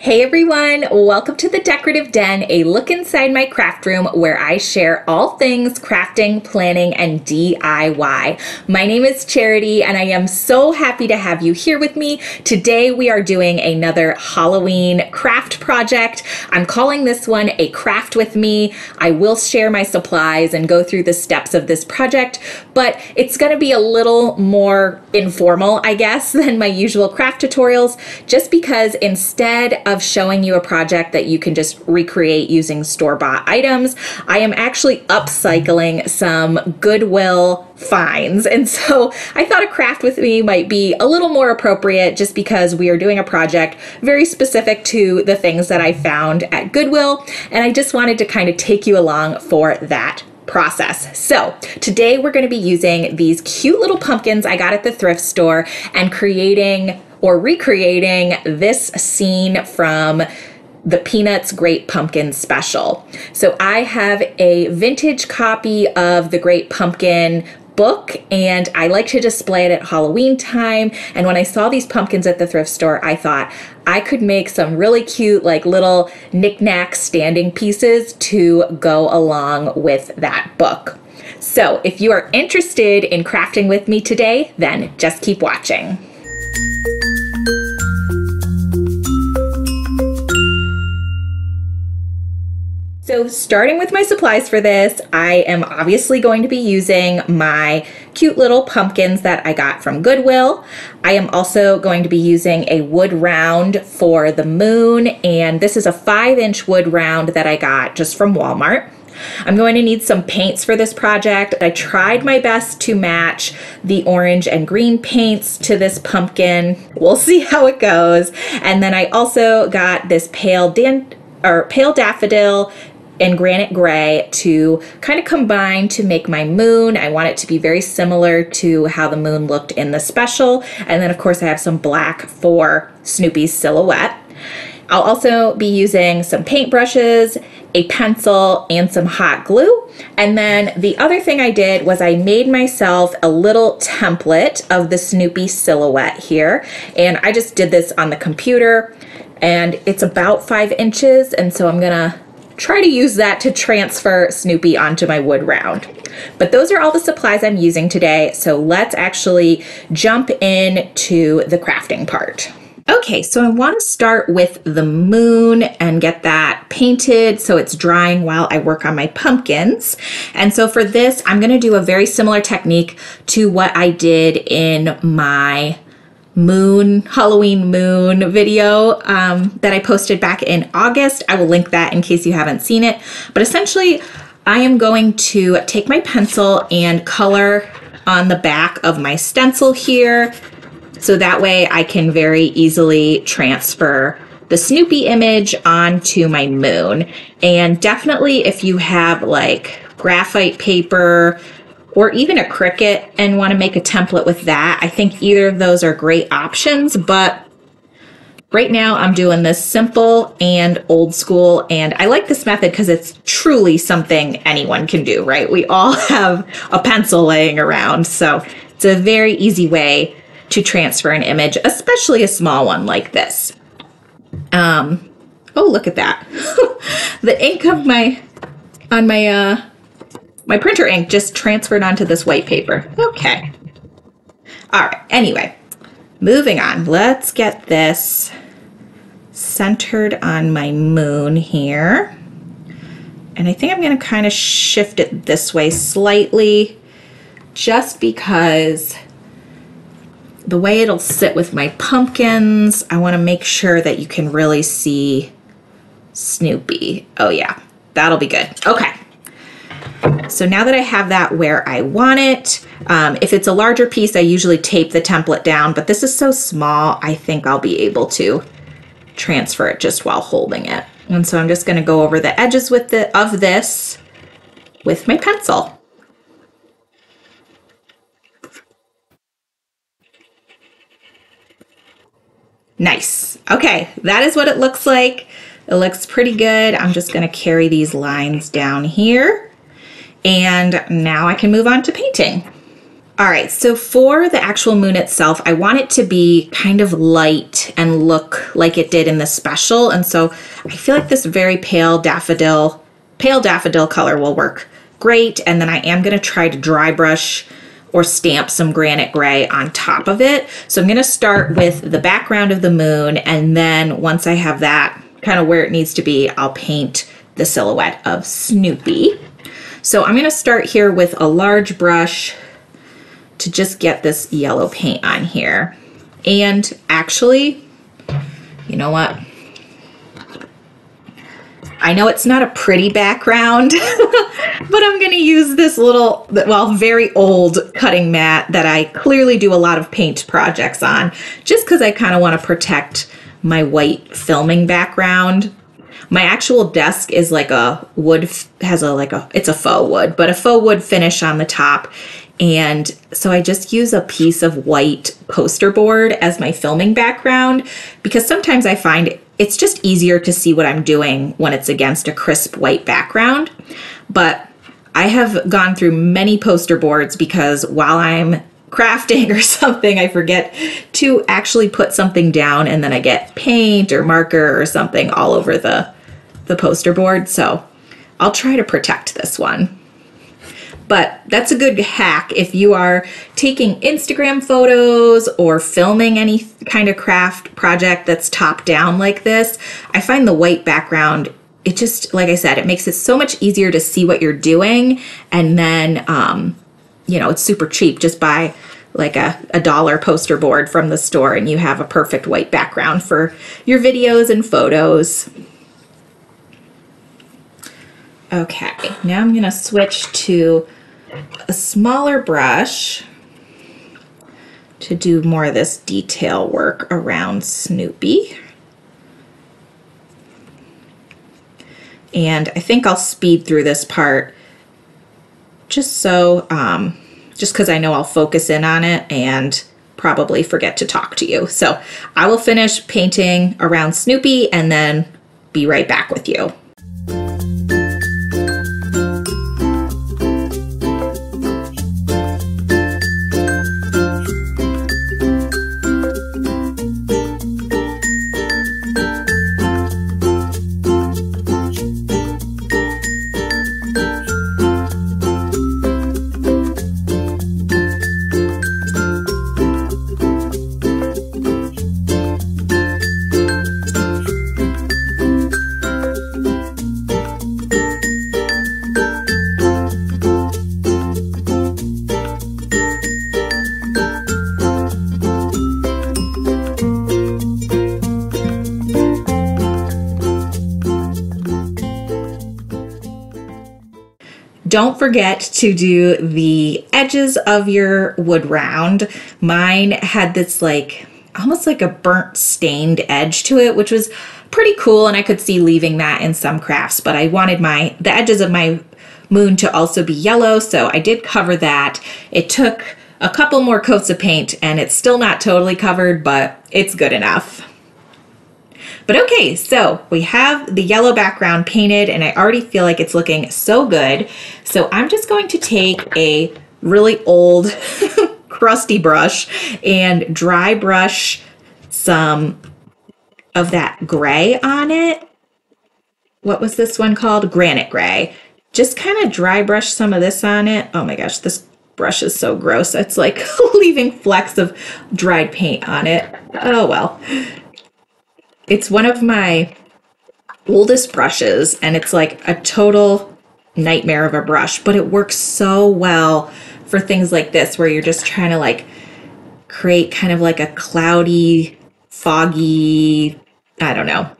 Hey everyone, welcome to the Decorative Den, a look inside my craft room where I share all things crafting, planning, and DIY. My name is Charity and I am so happy to have you here with me. Today we are doing another Halloween craft project. I'm calling this one a craft with me. I will share my supplies and go through the steps of this project, but it's going to be a little more informal, I guess, than my usual craft tutorials, just because instead of showing you a project that you can just recreate using store-bought items, I am actually upcycling some Goodwill finds. And so I thought a craft with me might be a little more appropriate just because we are doing a project very specific to the things that I found at Goodwill. And I just wanted to kind of take you along for that process. So today we're going to be using these cute little pumpkins I got at the thrift store and creating or recreating this scene from the Peanuts Great Pumpkin special. So I have a vintage copy of the Great Pumpkin book and I like to display it at Halloween time. And when I saw these pumpkins at the thrift store, I thought I could make some really cute like little knick-knack standing pieces to go along with that book. So if you are interested in crafting with me today, then just keep watching. So starting with my supplies for this, I am obviously going to be using my cute little pumpkins that I got from Goodwill. I am also going to be using a wood round for the moon, and this is a 5-inch wood round that I got just from Walmart. I'm going to need some paints for this project. I tried my best to match the orange and green paints to this pumpkin. We'll see how it goes. And then I also got this pale daffodil and granite gray to kind of combine to make my moon. I want it to be very similar to how the moon looked in the special. And then of course I have some black for Snoopy's silhouette. I'll also be using some paintbrushes, a pencil, and some hot glue. And then the other thing I did was I made myself a little template of the Snoopy silhouette here. And I just did this on the computer and it's about 5 inches. And so I'm gonna try to use that to transfer Snoopy onto my wood round. But those are all the supplies I'm using today. So let's actually jump into the crafting part. Okay, so I want to start with the moon and get that painted so it's drying while I work on my pumpkins. And so for this, I'm going to do a very similar technique to what I did in my Halloween moon video that I posted back in August. I will link that in case you haven't seen it. But essentially, I am going to take my pencil and color on the back of my stencil here. So that way I can very easily transfer the Snoopy image onto my moon. And definitely if you have like graphite paper or even a Cricut and want to make a template with that, I think either of those are great options. But right now I'm doing this simple and old school, and I like this method because it's truly something anyone can do, right? We all have a pencil laying around, so it's a very easy way to transfer an image, especially a small one like this. Oh, look at that. The ink of my printer ink just transferred onto this white paper. Okay. All right, anyway, moving on. Let's get this centered on my moon here. And I think I'm gonna kind of shift it this way slightly just because the way it'll sit with my pumpkins, I want to make sure that you can really see Snoopy. Oh yeah, that'll be good. Okay. So now that I have that where I want it, if it's a larger piece, I usually tape the template down, but this is so small, I think I'll be able to transfer it just while holding it. And so I'm just going to go over the edges of this with my pencil. Nice. Okay, that is what it looks like. It looks pretty good. I'm just going to carry these lines down here. And now I can move on to painting. All right, so for the actual moon itself, I want it to be kind of light and look like it did in the special. And so I feel like this very pale daffodil color will work great. And then I am gonna try to dry brush or stamp some granite gray on top of it. So I'm gonna start with the background of the moon, and then once I have that kind of where it needs to be, I'll paint the silhouette of Snoopy. So I'm gonna start here with a large brush to just get this yellow paint on here. And actually, you know what? I know it's not a pretty background, but I'm gonna use this little, well, very old cutting mat that I clearly do a lot of paint projects on, just because I kind of want to protect my white filming background. My actual desk is like a wood, it's a faux wood, but a faux wood finish on the top. And so I just use a piece of white poster board as my filming background, because sometimes I find it's just easier to see what I'm doing when it's against a crisp white background. But I have gone through many poster boards because while I'm crafting or something, I forget to actually put something down, and then I get paint or marker or something all over the poster board. So I'll try to protect this one. But that's a good hack if you are taking Instagram photos or filming any kind of craft project that's top down like this. I find the white background, it just, like I said, it makes it so much easier to see what you're doing. And then, you know, it's super cheap. Just buy like a dollar poster board from the store and you have a perfect white background for your videos and photos. Okay, now I'm gonna switch to a smaller brush to do more of this detail work around Snoopy. And I think I'll speed through this part just so, just because I know I'll focus in on it and probably forget to talk to you. So I will finish painting around Snoopy and then be right back with you. Don't forget to do the edges of your wood round. Mine had this like, almost like a burnt stained edge to it, which was pretty cool. And I could see leaving that in some crafts, but I wanted the edges of my moon to also be yellow. So I did cover that. It took a couple more coats of paint and it's still not totally covered, but it's good enough. But okay, so we have the yellow background painted and I already feel like it's looking so good. So I'm just going to take a really old crusty brush and dry brush some of that gray on it. What was this one called? Granite gray. Just kind of dry brush some of this on it. Oh my gosh, this brush is so gross. It's like leaving flecks of dried paint on it. Oh well. It's one of my oldest brushes and it's like a total nightmare of a brush, but it works so well for things like this where you're just trying to like create kind of like a cloudy, foggy, I don't know,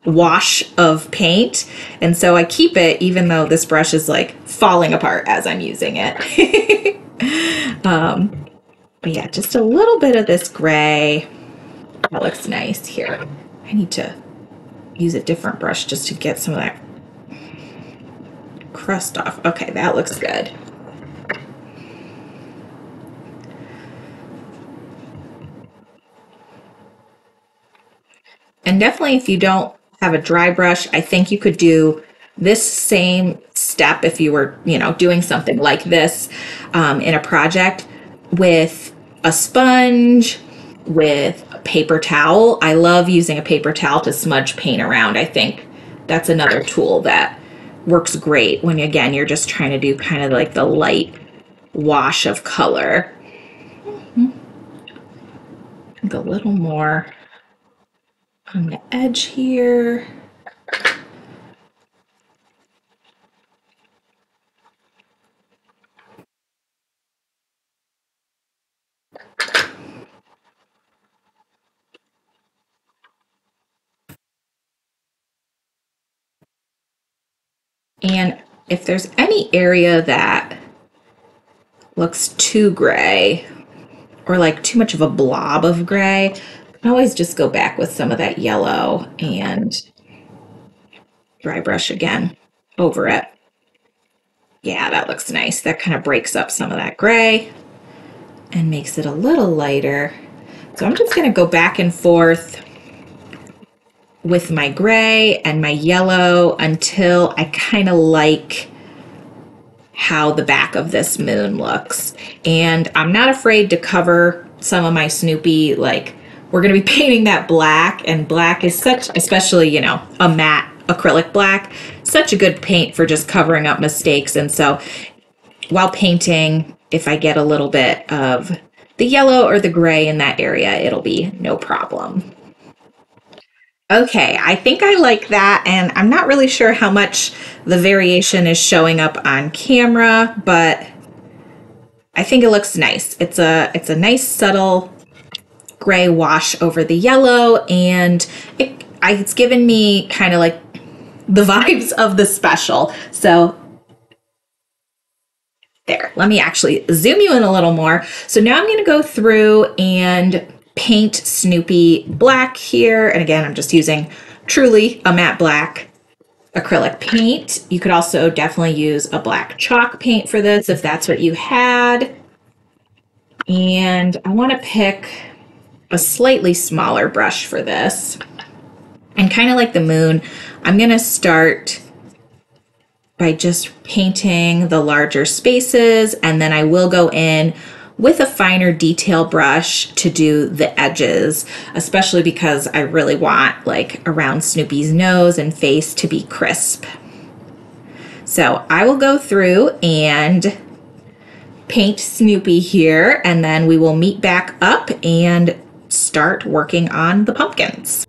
wash of paint. And so I keep it even though this brush is like falling apart as I'm using it. But yeah, just a little bit of this gray. That looks nice here. I need to use a different brush just to get some of that crust off. Okay, that looks good. And definitely if you don't have a dry brush, I think you could do this same step if you were, you know, doing something like this in a project. with a sponge, with a paper towel. I love using a paper towel to smudge paint around. I think that's another tool that works great when, again, you're just trying to do kind of like the light wash of color. I think a little more on the edge here. And if there's any area that looks too gray or like too much of a blob of gray, I can always just go back with some of that yellow and dry brush again over it. Yeah, that looks nice. That kind of breaks up some of that gray and makes it a little lighter. So I'm just going to go back and forth with my gray and my yellow until I kind of like how the back of this moon looks. And I'm not afraid to cover some of my Snoopy, like we're going to be painting that black, and black is such, especially, you know, a matte acrylic black, such a good paint for just covering up mistakes. And so while painting, if I get a little bit of the yellow or the gray in that area, it'll be no problem. Okay, I think I like that, and I'm not really sure how much the variation is showing up on camera, but I think it looks nice. It's a nice subtle gray wash over the yellow, and it's given me kind of like the vibes of the special. So there, let me actually zoom you in a little more. So now I'm going to go through and paint Snoopy black here. And again, I'm just using truly a matte black acrylic paint. You could also definitely use a black chalk paint for this if that's what you had. And I want to pick a slightly smaller brush for this. And kind of like the moon, I'm going to start by just painting the larger spaces, and then I will go in with a finer detail brush to do the edges, especially because I really want like around Snoopy's nose and face to be crisp. So I will go through and paint Snoopy here, and then we will meet back up and start working on the pumpkins.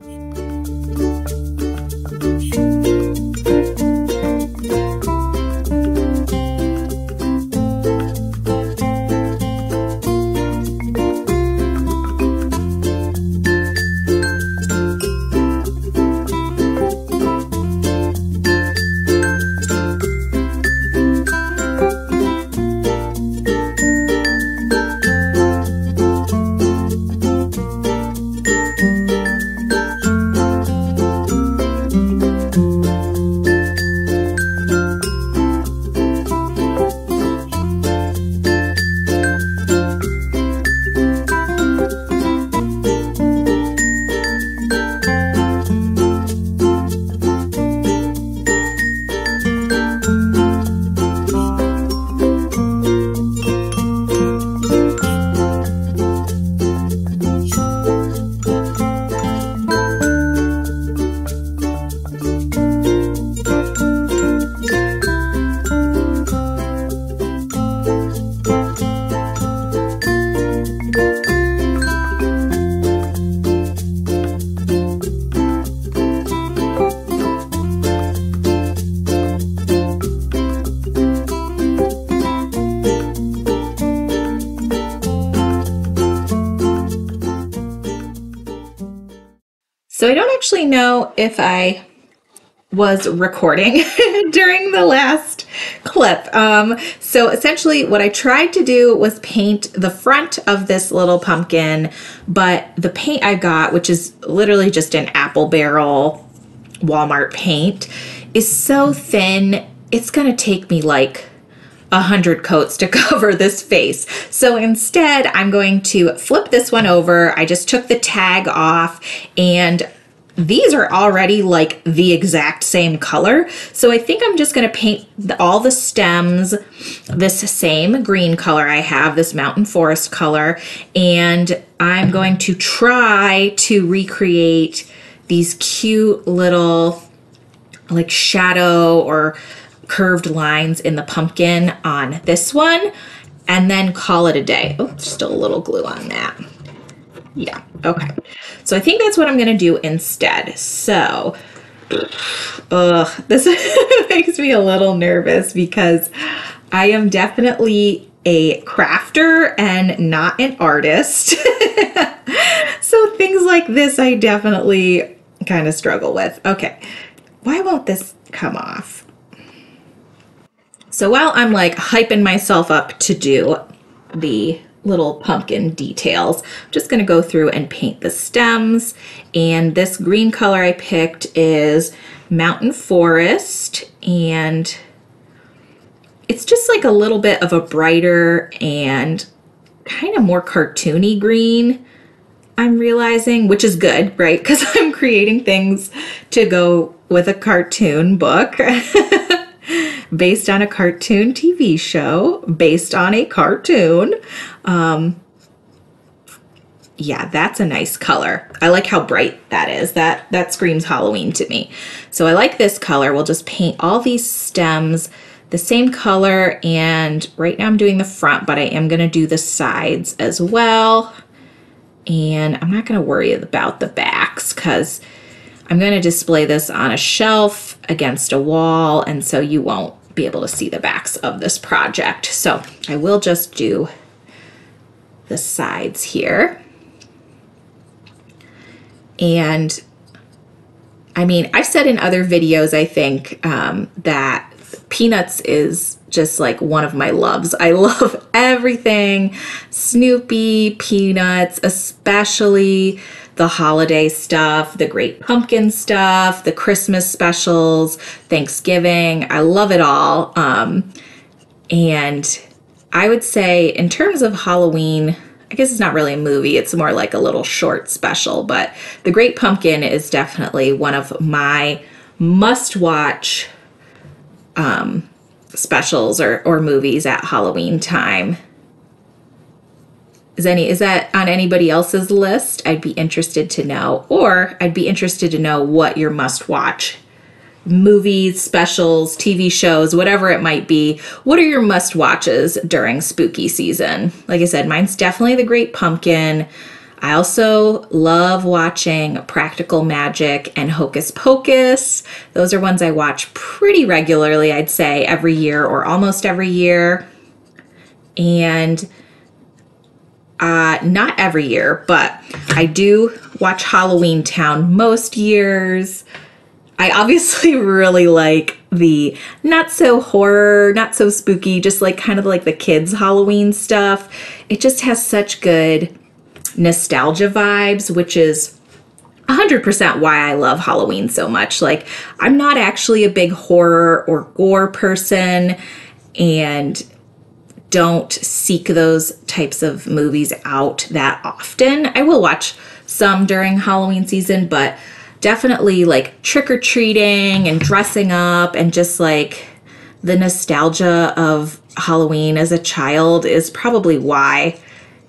So I don't actually know if I was recording during the last clip. So essentially what I tried to do was paint the front of this little pumpkin, but the paint I got, which is literally just an apple barrel Walmart paint, is so thin, it's gonna take me like 100 coats to cover this face. So instead, I'm going to flip this one over. I just took the tag off, and these are already like the exact same color. So I think I'm just going to paint all the stems this same green color I have, this mountain forest color, and I'm going to try to recreate these cute little like shadow or curved lines in the pumpkin on this one, and then call it a day. Oh, still a little glue on that. Yeah, okay. So I think that's what I'm gonna do instead. So, this makes me a little nervous because I am definitely a crafter and not an artist. So things like this I definitely kind of struggle with. Okay, why won't this come off? So while I'm like hyping myself up to do the little pumpkin details, I'm just gonna go through and paint the stems. And this green color I picked is Mountain Forest, and it's just like a little bit of a brighter and kind of more cartoony green, I'm realizing, which is good, right? Because I'm creating things to go with a cartoon book based on a cartoon TV show, based on a cartoon. Yeah, that's a nice color. I like how bright that is. That screams Halloween to me. So I like this color. We'll just paint all these stems the same color, and right now I'm doing the front, but I am gonna do the sides as well. And I'm not gonna worry about the backs because I'm gonna display this on a shelf against a wall, and so you won't be able to see the backs of this project. So I will just do the sides here. And I mean, I've said in other videos, I think, that Peanuts is just like one of my loves. I love everything Snoopy, Peanuts, especially the holiday stuff, the Great Pumpkin stuff, the Christmas specials, Thanksgiving. I love it all. And I would say in terms of Halloween, I guess it's not really a movie, it's more like a little short special, but The Great Pumpkin is definitely one of my must-watch specials or movies at Halloween time. Is that on anybody else's list? I'd be interested to know, or I'd be interested to know what your must-watch movies, specials, TV shows, whatever it might be. What are your must-watches during spooky season? Like I said, mine's definitely The Great Pumpkin. I also love watching Practical Magic and Hocus Pocus. Those are ones I watch pretty regularly, I'd say every year or almost every year. And not every year, but I do watch Halloween Town most years. I obviously really like the not so horror, not so spooky, just like kind of like the kids' Halloween stuff. It just has such good nostalgia vibes, which is 100% why I love Halloween so much. Like, I'm not actually a big horror or gore person and don't seek those types of movies out that often. I will watch some during Halloween season, but definitely like trick-or-treating and dressing up and just like the nostalgia of Halloween as a child is probably why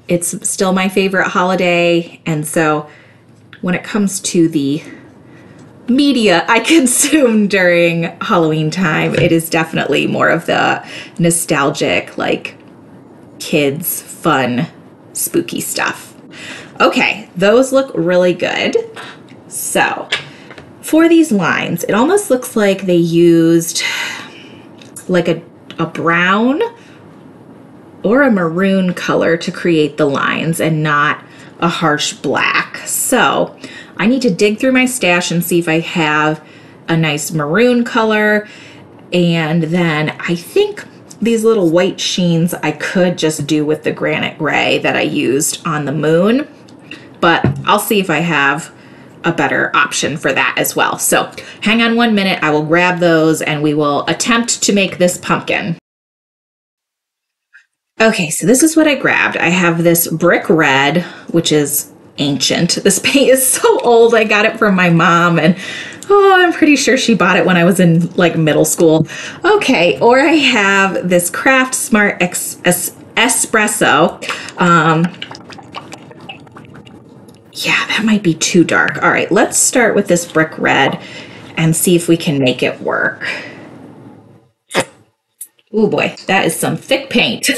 it's still my favorite holiday. And so when it comes to the media I consume during Halloween time, it is definitely more of the nostalgic, like kids, fun, spooky stuff. Okay, those look really good. So for these lines, it almost looks like they used like a brown or a maroon color to create the lines and not a harsh black. So I need to dig through my stash and see if I have a nice maroon color. And then I think these little white sheens I could just do with the granite gray that I used on the moon, but I'll see if I have a better option for that as well. So hang on 1 minute, I will grab those and we will attempt to make this pumpkin. Okay, so this is what I grabbed. I have this brick red, which is ancient. This paint is so old. I got it from my mom, and oh, I'm pretty sure she bought it when I was in like middle school. Okay, or I have this Craft Smart Espresso. Yeah, that might be too dark. All right, let's start with this brick red and see if we can make it work. Oh boy, that is some thick paint.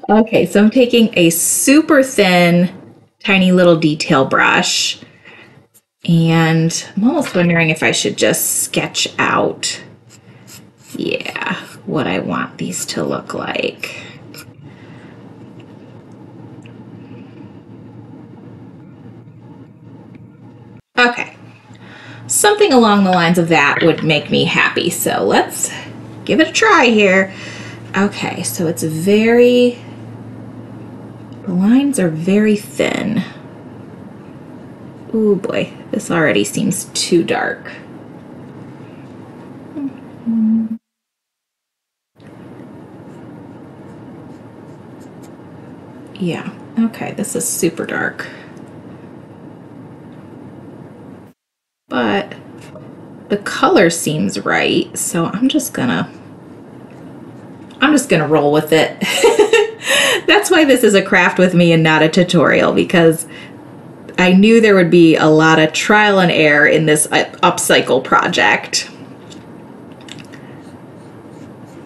Okay, so I'm taking a super thin, tiny little detail brush, and I'm almost wondering if I should just sketch out, yeah, what I want these to look like. Okay, something along the lines of that would make me happy, so let's give it a try here. Okay, so it's the lines are very thin. Oh boy, this already seems too dark. Yeah, okay, this is super dark. But the color seems right, so I'm just gonna roll with it. That's why this is a craft with me and not a tutorial, because I knew there would be a lot of trial and error in this upcycle project.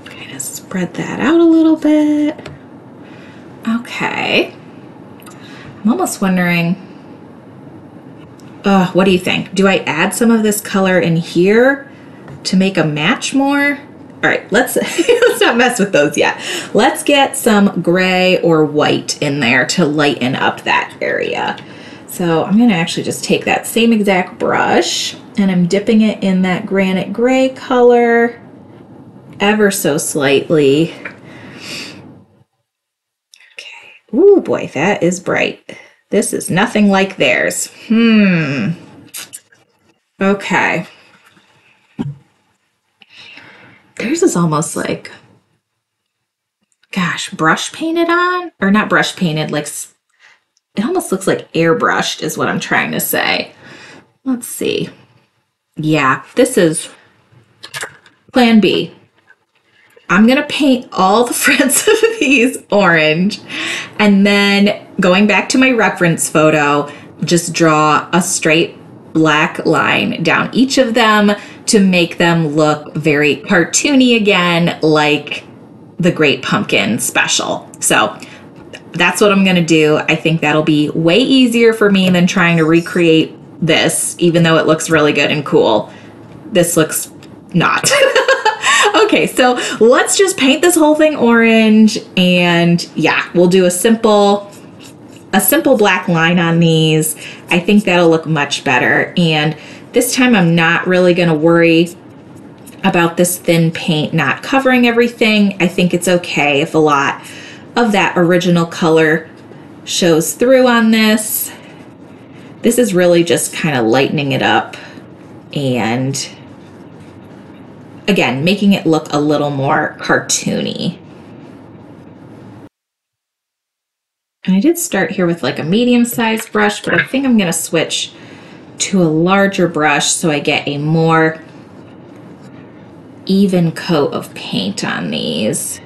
Kind of spread that out a little bit. Okay. I'm almost wondering, what do you think? Do I add some of this color in here to make a match more? All right, let's not mess with those yet. Let's get some gray or white in there to lighten up that area. So I'm gonna actually just take that same exact brush and I'm dipping it in that granite gray color ever so slightly. Okay, ooh boy, that is bright. This is nothing like theirs. Okay. Theirs is almost like, gosh, brush painted on? Or not brush painted, like, it almost looks like airbrushed is what I'm trying to say. Let's see. Yeah, this is plan B. I'm gonna paint all the fronts of these orange, and then going back to my reference photo, just draw a straight black line down each of them to make them look very cartoony again, like the Great Pumpkin special. So that's what I'm gonna do. I think that'll be way easier for me than trying to recreate this, even though it looks really good and cool. This looks not. Okay, so let's just paint this whole thing orange, and yeah, we'll do a simple black line on these. I think that'll look much better. And this time I'm not really gonna worry about this thin paint not covering everything. I think it's okay if a lot of that original color shows through on this. This is really just kind of lightening it up and again, making it look a little more cartoony. And I did start here with like a medium-sized brush, but I think I'm gonna switch to a larger brush so I get a more even coat of paint on these.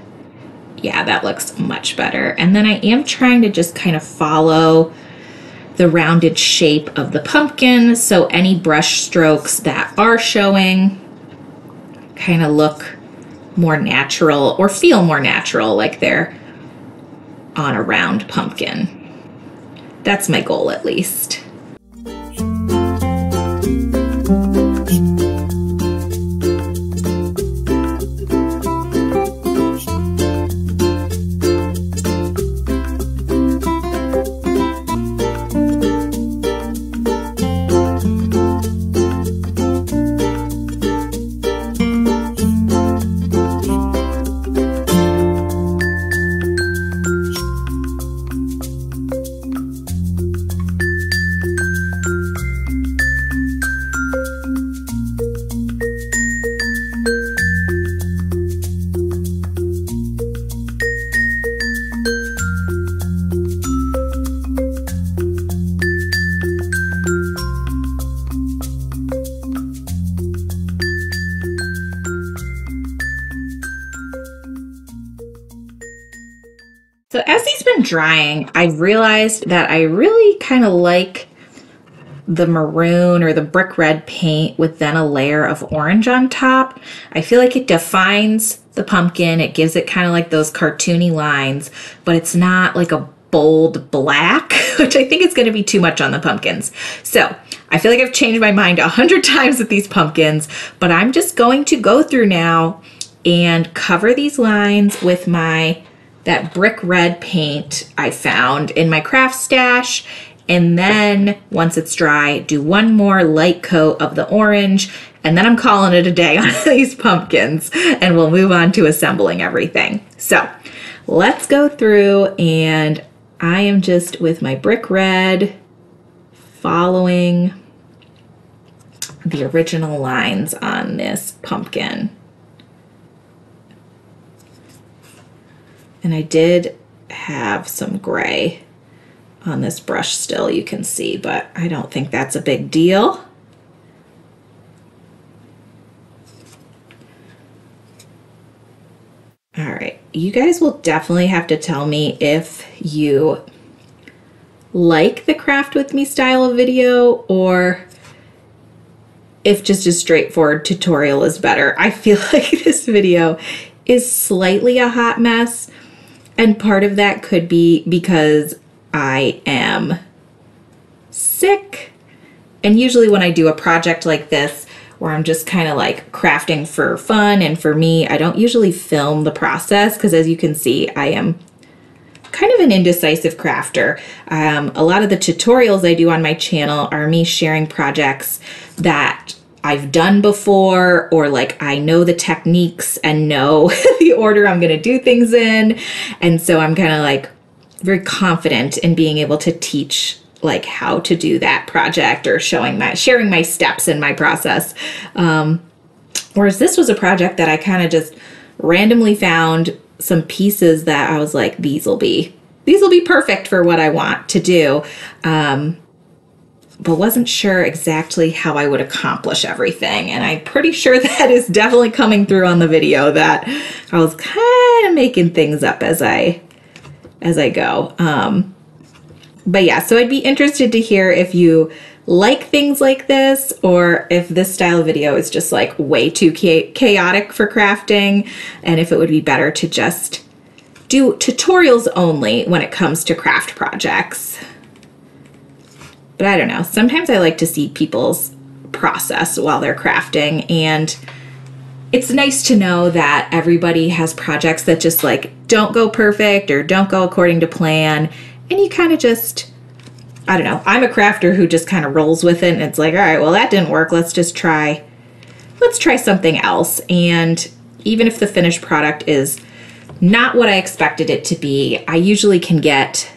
Yeah, that looks much better. And then I am trying to just kind of follow the rounded shape of the pumpkin, so any brush strokes that are showing kind of look more natural or feel more natural, like they're on a round pumpkin. That's my goal, at least. So as these been drying, I've realized that I really kind of like the maroon or the brick red paint with then a layer of orange on top. I feel like it defines the pumpkin. It gives it kind of like those cartoony lines, but it's not like a bold black, which I think is going to be too much on the pumpkins. So I feel like I've changed my mind 100 times with these pumpkins, but I'm just going to go through now and cover these lines with that brick red paint I found in my craft stash. And then once it's dry, do one more light coat of the orange, and then I'm calling it a day on these pumpkins, and we'll move on to assembling everything. So let's go through, and I am just with my brick red following the original lines on this pumpkin. And I did have some gray on this brush still, you can see, but I don't think that's a big deal. All right, you guys will definitely have to tell me if you like the craft with me style of video or if just a straightforward tutorial is better. I feel like this video is slightly a hot mess, and part of that could be because I am sick. And usually when I do a project like this, where I'm just kind of like crafting for fun and for me, I don't usually film the process because, as you can see, I am kind of an indecisive crafter. A lot of the tutorials I do on my channel are me sharing projects that I've done before, or like I know the techniques and know the order I'm going to do things in. And so I'm kind of like very confident in being able to teach like how to do that project or sharing my steps in my process. Whereas this was a project that I kind of just randomly found some pieces that I was like, these will be perfect for what I want to do. But wasn't sure exactly how I would accomplish everything. And I'm pretty sure that is definitely coming through on the video, that I was kind of making things up as I go. But yeah, so I'd be interested to hear if you like things like this, or if this style of video is just like way too chaotic for crafting, and if it would be better to just do tutorials only when it comes to craft projects. But I don't know, sometimes I like to see people's process while they're crafting, and it's nice to know that everybody has projects that just like don't go perfect or don't go according to plan, and you kind of just, I don't know, I'm a crafter who just kind of rolls with it, and it's like, all right, well, that didn't work, let's try something else. And even if the finished product is not what I expected it to be, I usually can get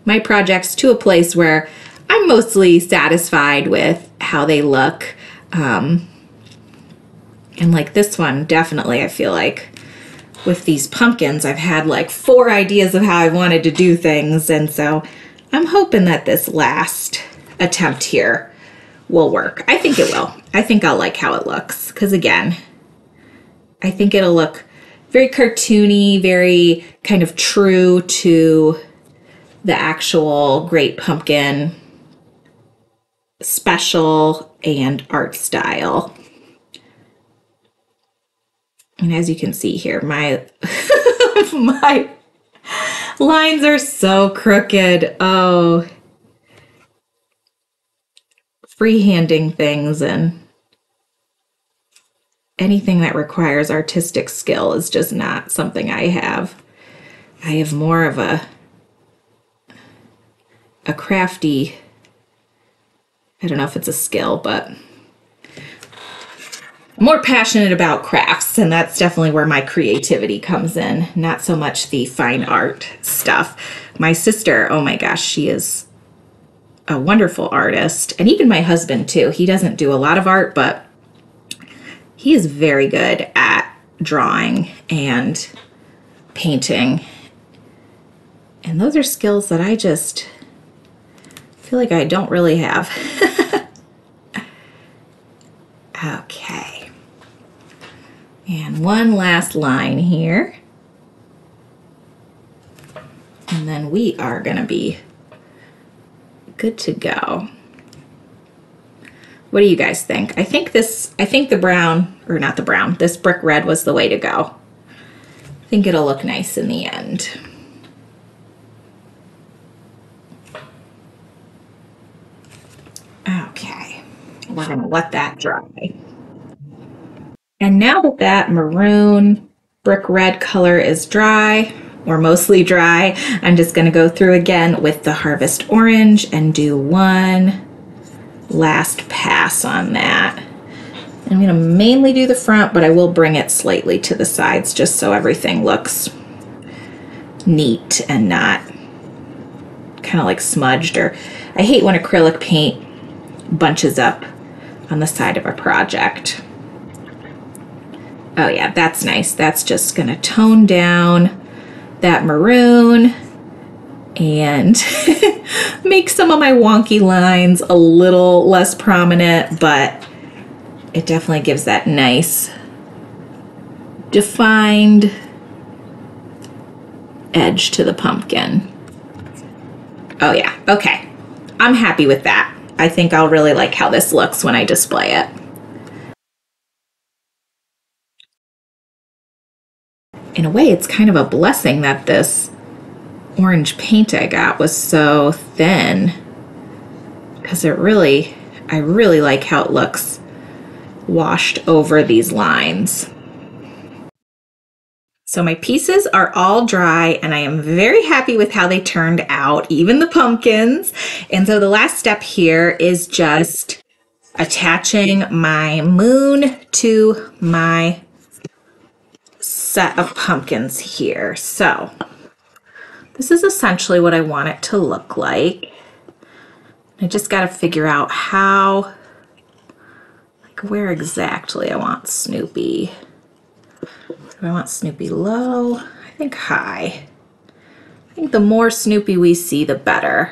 my projects to a place where I'm mostly satisfied with how they look. And like this one, definitely, I feel like with these pumpkins, I've had like 4 ideas of how I wanted to do things. And so I'm hoping that this last attempt here will work. I think it will. I think I'll like how it looks. Because again, I think it'll look very cartoony, very kind of true to the actual Great Pumpkin special and art style. And as you can see here, my my lines are so crooked. Oh, freehanding things and anything that requires artistic skill is just not something I have. I have more of a crafty, I don't know if it's a skill, but I'm more passionate about crafts, and that's definitely where my creativity comes in, not so much the fine art stuff. My sister, oh my gosh, she is a wonderful artist, and even my husband too. He doesn't do a lot of art, but he is very good at drawing and painting. And those are skills that I just feel like I don't really have. Okay. And one last line here. and we are gonna be good to go. What do you guys think? I think the brown, or not the brown, this brick red was the way to go. I think it'll look nice in the end. Okay, we're gonna let that dry. And now that that maroon brick red color is dry, or mostly dry, I'm just gonna go through again with the harvest orange and do one last pass on that. I'm gonna mainly do the front, but I will bring it slightly to the sides just so everything looks neat and not kind of like smudged, or I hate when acrylic paint bunches up on the side of a project. Oh yeah, that's nice. That's just gonna tone down that maroon and make some of my wonky lines a little less prominent, but it definitely gives that nice defined edge to the pumpkin. Oh yeah, okay. I'm happy with that. I think I'll really like how this looks when I display it. In a way, it's kind of a blessing that this orange paint I got was so thin, because I really like how it looks washed over these lines. So my pieces are all dry and I am very happy with how they turned out, even the pumpkins. And so the last step here is just attaching my moon to my set of pumpkins here. So this is essentially what I want it to look like. I just got to figure out how, like where exactly I want Snoopy. Do I want Snoopy low? I think high. I think the more Snoopy we see, the better.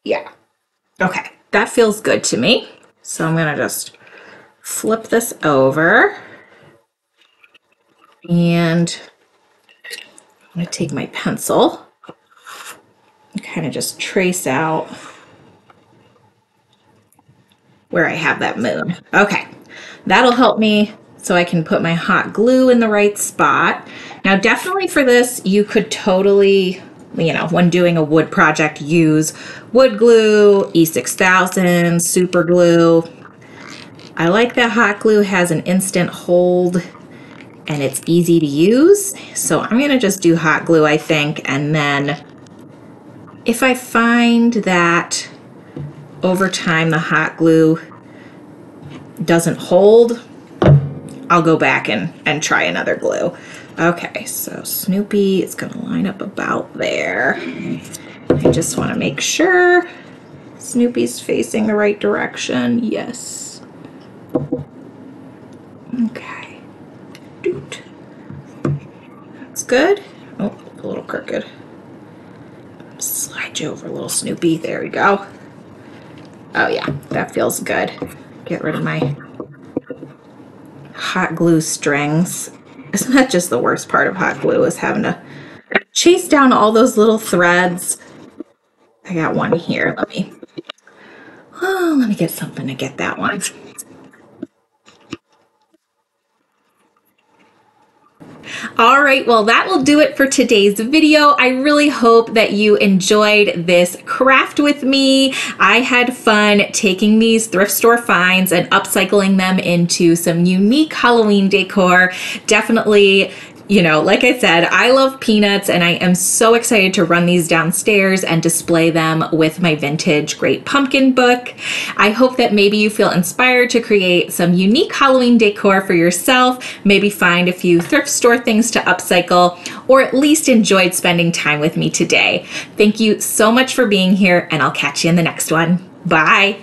Yeah. Okay, that feels good to me. So I'm gonna just flip this over and I'm gonna take my pencil and kind of just trace out where I have that moon. Okay, that'll help me so I can put my hot glue in the right spot. Now definitely for this, you could totally, you know, when doing a wood project, use wood glue, E6000, super glue. I like that hot glue has an instant hold and it's easy to use. So I'm gonna just do hot glue, I think, and then if I find that over time the hot glue doesn't hold, I'll go back and try another glue. Okay, so Snoopy is gonna line up about there. I just wanna make sure Snoopy's facing the right direction. Yes. Okay. Doot. That's good. Oh, a little crooked. Slide you over a little, Snoopy. There we go. Oh yeah, that feels good. Get rid of my hot glue strings. Isn't that just the worst part of hot glue, is having to chase down all those little threads? I got one here. Let me get something to get that one. All right, well, that will do it for today's video. I really hope that you enjoyed this craft with me. I had fun taking these thrift store finds and upcycling them into some unique Halloween decor. Definitely, you know, like I said, I love peanuts and I am so excited to run these downstairs and display them with my vintage Great Pumpkin book. I hope that maybe you feel inspired to create some unique Halloween decor for yourself, maybe find a few thrift store things to upcycle, or at least enjoyed spending time with me today. Thank you so much for being here, and I'll catch you in the next one. Bye.